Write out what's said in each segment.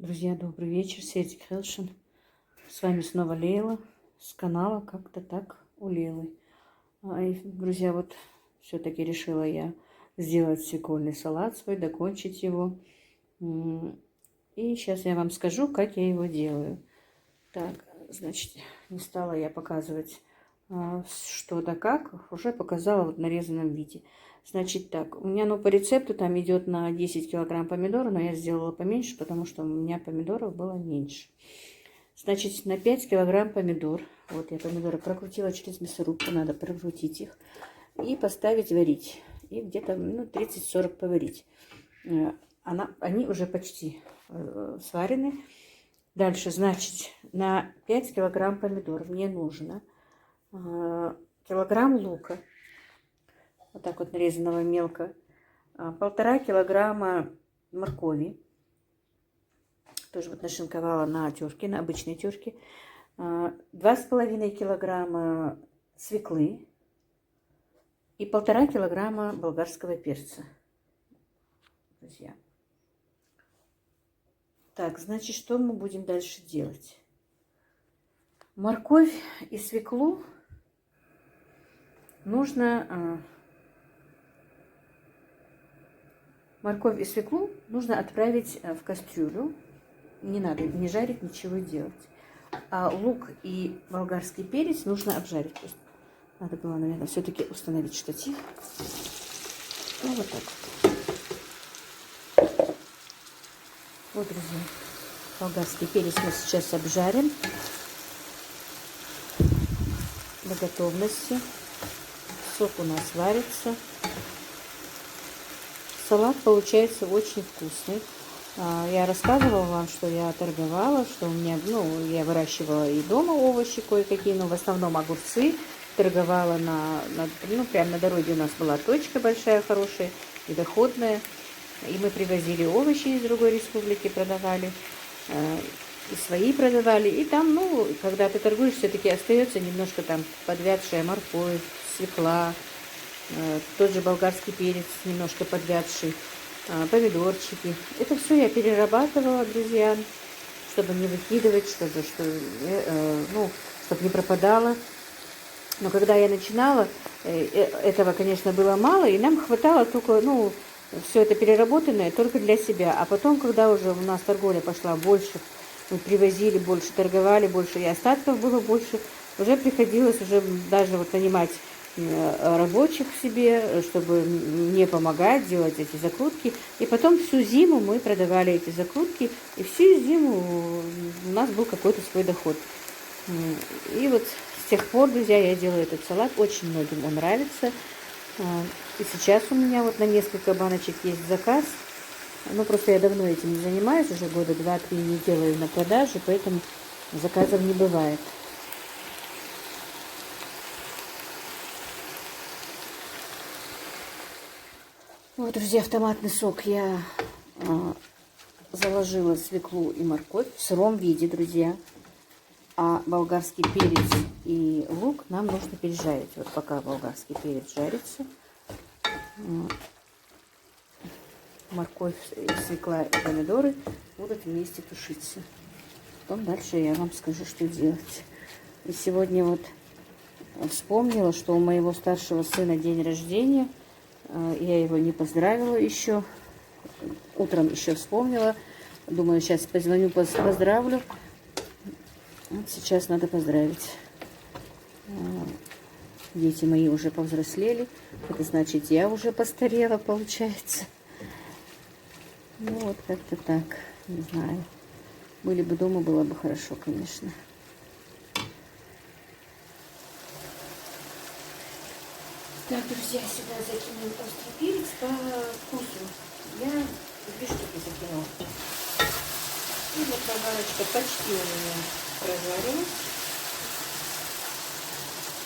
Друзья, добрый вечер, Светик Хелшин. С вами снова Лейла с канала «Как-то так у Лейлы». Друзья, вот все-таки решила я сделать свекольный салат свой, докончить его. И сейчас я вам скажу, как я его делаю. Так, значит, не стала я показывать что да как, уже показала вот в нарезанном виде. Значит так, у меня по рецепту там идет на 10 килограмм помидора, но я сделала поменьше, потому что у меня помидоров было меньше. Значит, на 5 килограмм помидор, вот я помидоры прокрутила через мясорубку, надо прокрутить их и поставить варить. И где-то 30-40 поварить. Они уже почти сварены. Дальше, значит, на 5 килограмм помидор мне нужно килограмм лука, вот так вот нарезанного мелко, 1,5 килограмма моркови, тоже вот нашинковала на терке, на обычной терке, 2,5 килограмма свеклы и 1,5 килограмма болгарского перца, друзья. Так, значит, что мы будем дальше делать? Морковь и свеклу нужно отправить в кастрюлю. Не надо ни жарить, ничего делать. А лук и болгарский перец нужно обжарить. Надо было, наверное, все-таки установить штатив. Ну, вот так вот. Вот, друзья, болгарский перец мы сейчас обжарим до готовности. Сок у нас варится. Салат получается очень вкусный. Я рассказывала вам, что я торговала, что у меня, я выращивала и дома овощи кое-какие, но в основном огурцы. Торговала прямо на дороге у нас была точка большая, хорошая и доходная. И мы привозили овощи из другой республики, продавали, и свои продавали. И там, когда ты торгуешь, все-таки остается немножко там подвядшая морковь, свекла, тот же болгарский перец, немножко подвядший, помидорчики. Это все я перерабатывала, друзья, чтобы не выкидывать, чтобы не пропадало. Но когда я начинала, этого, конечно, было мало, и нам хватало только, все это переработанное только для себя. А потом, когда уже у нас торговля пошла больше, мы привозили больше, торговали больше, и остатков было больше, уже приходилось даже нанимать рабочих себе, чтобы мне помогать делать эти закрутки. И потом всю зиму мы продавали эти закрутки, и всю зиму у нас был какой-то свой доход. И вот с тех пор, друзья, я делаю этот салат. Очень многим он нравится. И сейчас у меня на несколько баночек есть заказ. Просто я давно этим не занимаюсь, уже года 2-3 не делаю на продаже, поэтому заказов не бывает. Вот, друзья, в томатный сок я заложила свеклу и морковь в сыром виде, друзья. А болгарский перец и лук нам нужно пережарить. Вот пока болгарский перец жарится, морковь, свекла и помидоры будут вместе тушиться. Потом дальше я вам скажу, что делать. И сегодня вспомнила, что у моего старшего сына день рождения. Я его не поздравила еще. Утром еще вспомнила. Думаю, сейчас позвоню, поздравлю. Вот сейчас надо поздравить. Дети мои уже повзрослели. Это значит, я уже постарела, получается. Вот как-то так. Не знаю. Были бы дома, было бы хорошо, конечно. Так, друзья, сюда закинем острый перец по вкусу. Я 2 штуки закинула. И вот болгарочка почти у меня прожарилась.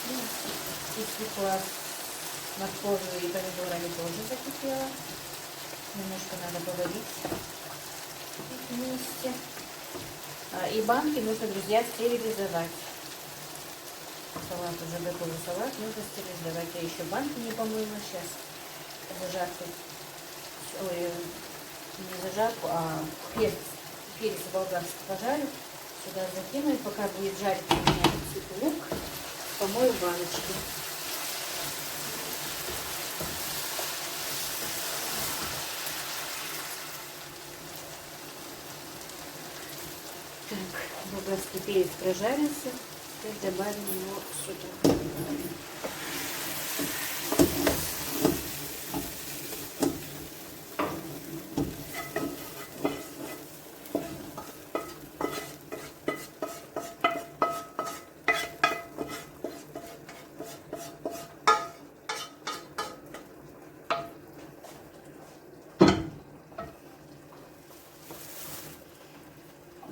И свекла с морковью и помидорами тоже закипела. Немножко надо поварить вместе. И банки нужно, друзья, стерилизовать. Салат уже готовый, салат нужно стерилизовать. Я еще банки не помыла сейчас. Зажарку. Ой, не зажарку, а перец перец болгарский пожарю. Сюда закину, и пока будет жарить у меня лук, помою баночки. Так, болгарский перец прожарился. Теперь добавим его сюда.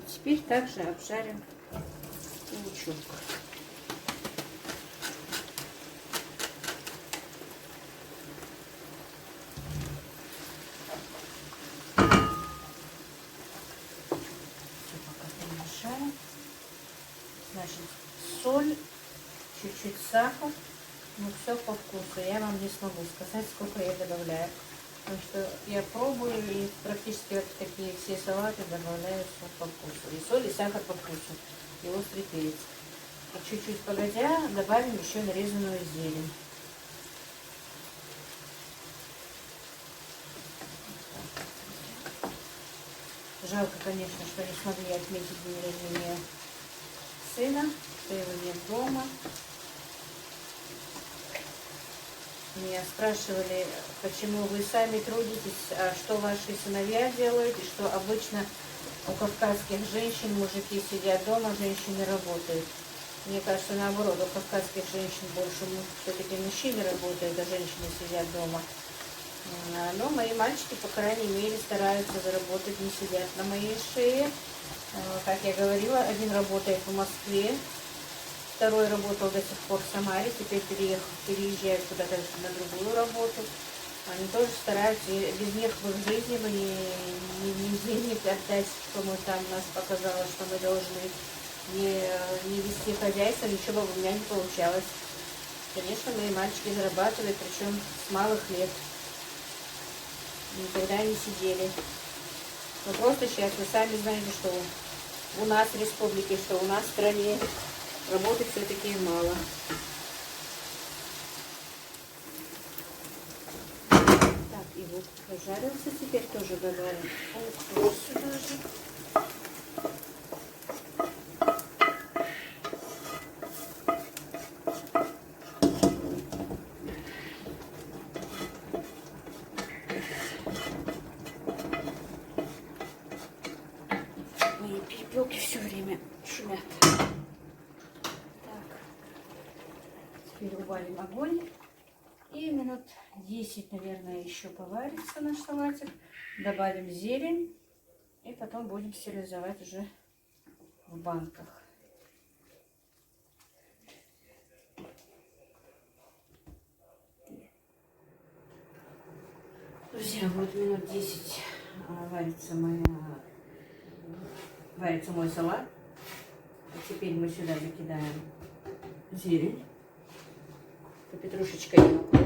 Теперь также обжарим лучок. Все пока перемешаем. Значит, соль, чуть-чуть сахар, но все по вкусу. Я вам не смогу сказать, сколько я добавляю. Потому что я пробую и практически вот такие все салаты добавляю все по вкусу. И соль, и сахар по вкусу. И острый перец. И чуть-чуть погодя добавим еще нарезанную зелень. Жалко, конечно, что не смогли отметить день рождения сына, что его нет дома. Меня спрашивали, почему вы сами трудитесь, а что ваши сыновья делают, и что обычно у кавказских женщин мужики сидят дома, женщины работают. Мне кажется, наоборот, у кавказских женщин больше все-таки мужчины работают, а женщины сидят дома. Но мои мальчики, по крайней мере, стараются заработать, не сидят на моей шее. Как я говорила, один работает в Москве, второй работал до сих пор в Самаре, теперь переезжает куда-то на другую работу. Они тоже стараются, без них в их жизни мы не денег отдать, кому там нас показалось, что мы должны не вести хозяйство, ничего бы у меня не получалось. Конечно, мои мальчики зарабатывают, причем с малых лет. Никогда не сидели. Но просто сейчас вы сами знаете, что у нас в республике, что у нас в стране работы все-таки мало. Так, и вот прожарился, теперь тоже добавим лук сюда же. Мои перепелки все время шумят. Теперь убавим огонь. И минут 10, наверное, еще поварится наш салатик. Добавим зелень. И потом будем стерилизовать уже в банках. Друзья, вот минут 10 варится мой салат. А теперь мы сюда закидаем зелень. Петрушечка и укроп.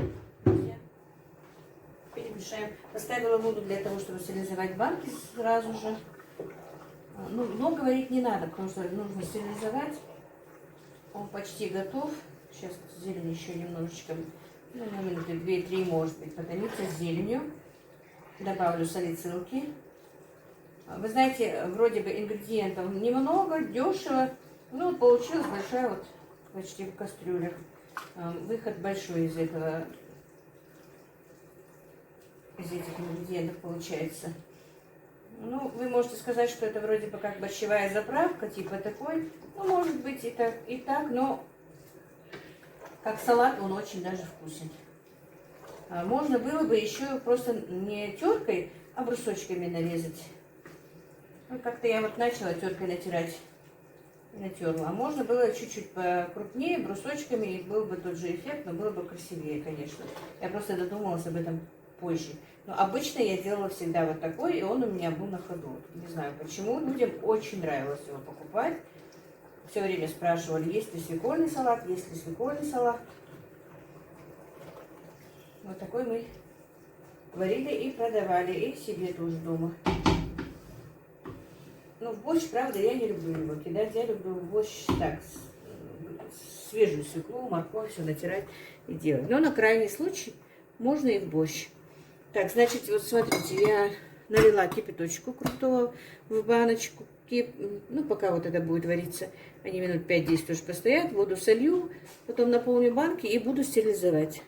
Перемешаем. Поставила воду для того, чтобы стерилизовать банки сразу же. Ну, много варить не надо, потому что нужно стерилизовать. Он почти готов. Сейчас зелень еще немножечко, ну, на минуты 2-3, может быть, потомится с зеленью. Добавлю салицилки. Вы знаете, вроде бы ингредиентов немного, дешево. Ну, получилась большая вот почти в кастрюлях. Выход большой из этих ингредиентов получается. Ну, вы можете сказать, что это вроде бы как борщевая заправка, типа такой. Ну, может быть и так, но как салат он очень даже вкусен. Можно было бы еще просто не теркой, а брусочками нарезать. Ну, как-то я вот начала теркой натирать. Натерла. А можно было чуть-чуть покрупнее, брусочками, и был бы тот же эффект, но было бы красивее, конечно. Я просто додумалась об этом позже. Но обычно я делала всегда вот такой, и он у меня был на ходу. Не знаю почему, людям очень нравилось его покупать. Все время спрашивали, есть ли свекольный салат, есть ли свекольный салат. Вот такой мы варили и продавали, и себе тоже дома. Ну, в борщ, правда, я не люблю его кидать. Я люблю в борщ так, свежую свеклу, морковь, все натирать и делать. Но на крайний случай можно и в борщ. Так, значит, вот смотрите, я налила кипяточку крутого в баночку. Ну, пока вот это будет вариться, они минут 5-10 тоже постоят. Воду солью, потом наполню банки и буду стерилизовать.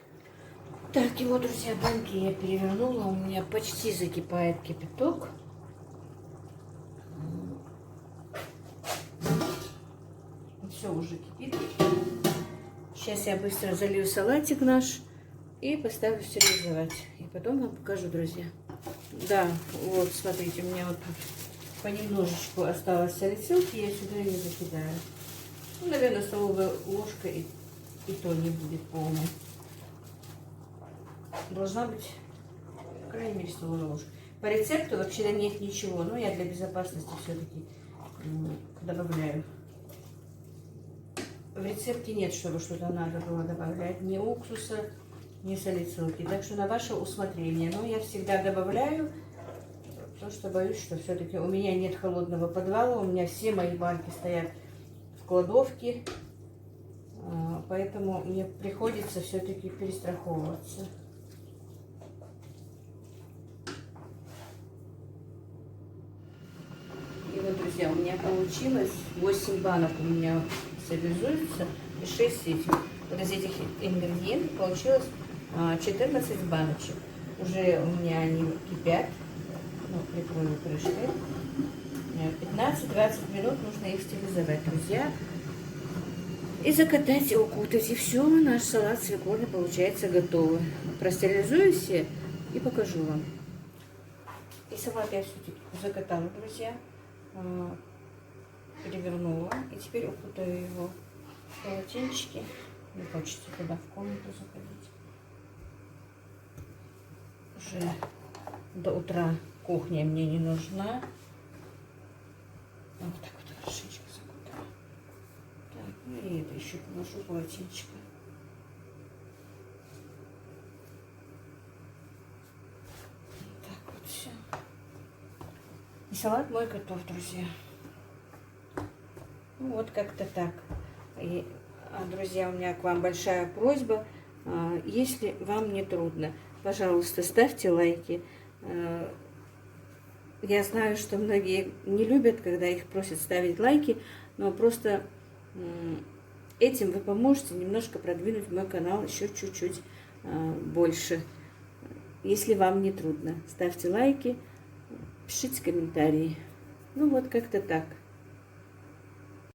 Так, и вот, друзья, банки я перевернула. У меня почти закипает кипяток. Все уже кипит. Сейчас я быстро залью салатик наш и поставлю стерилизовать. И потом вам покажу, друзья. Да, вот, смотрите, у меня вот тут понемножечку осталось салицилки, я сюда ее закидаю. Ну, наверное, столовая ложка и то не будет полной. Должна быть, по крайней мере, столовая ложка. По рецепту вообще нет ничего, но я для безопасности все-таки добавляю. В рецепте нет, чтобы что-то надо было добавлять, ни уксуса, ни салицилки. Так что на ваше усмотрение. Но я всегда добавляю, потому что боюсь, что все-таки у меня нет холодного подвала. У меня все мои банки стоят в кладовке. Поэтому мне приходится все-таки перестраховываться. И вот, друзья, у меня получилось 8 банок у меня стерилизуется и 6 этих. Вот из этих ингредиентов получилось 14 баночек. Уже у меня они кипят. Ну, прикрою крышкой. 15-20 минут нужно их стерилизовать, друзья. И закатать, и укутать. И все, наш салат свекольный получается готовый. Простерилизую все и покажу вам. И салат я все-таки закатала, друзья. Перевернула. И теперь укутаю его в полотенчики. Не хочется туда в комнату заходить. Уже до утра кухня мне не нужна. Вот так вот хорошенечко закутала. Так, ну и это еще положу полотенчика. Так вот все. И салат мой готов, друзья. Ну вот как-то так. И, друзья, у меня к вам большая просьба. Если вам не трудно, пожалуйста, ставьте лайки. Я знаю, что многие не любят, когда их просят ставить лайки, но просто этим вы поможете немножко продвинуть мой канал еще чуть-чуть больше. Если вам не трудно, ставьте лайки, пишите комментарии. Ну вот как-то так.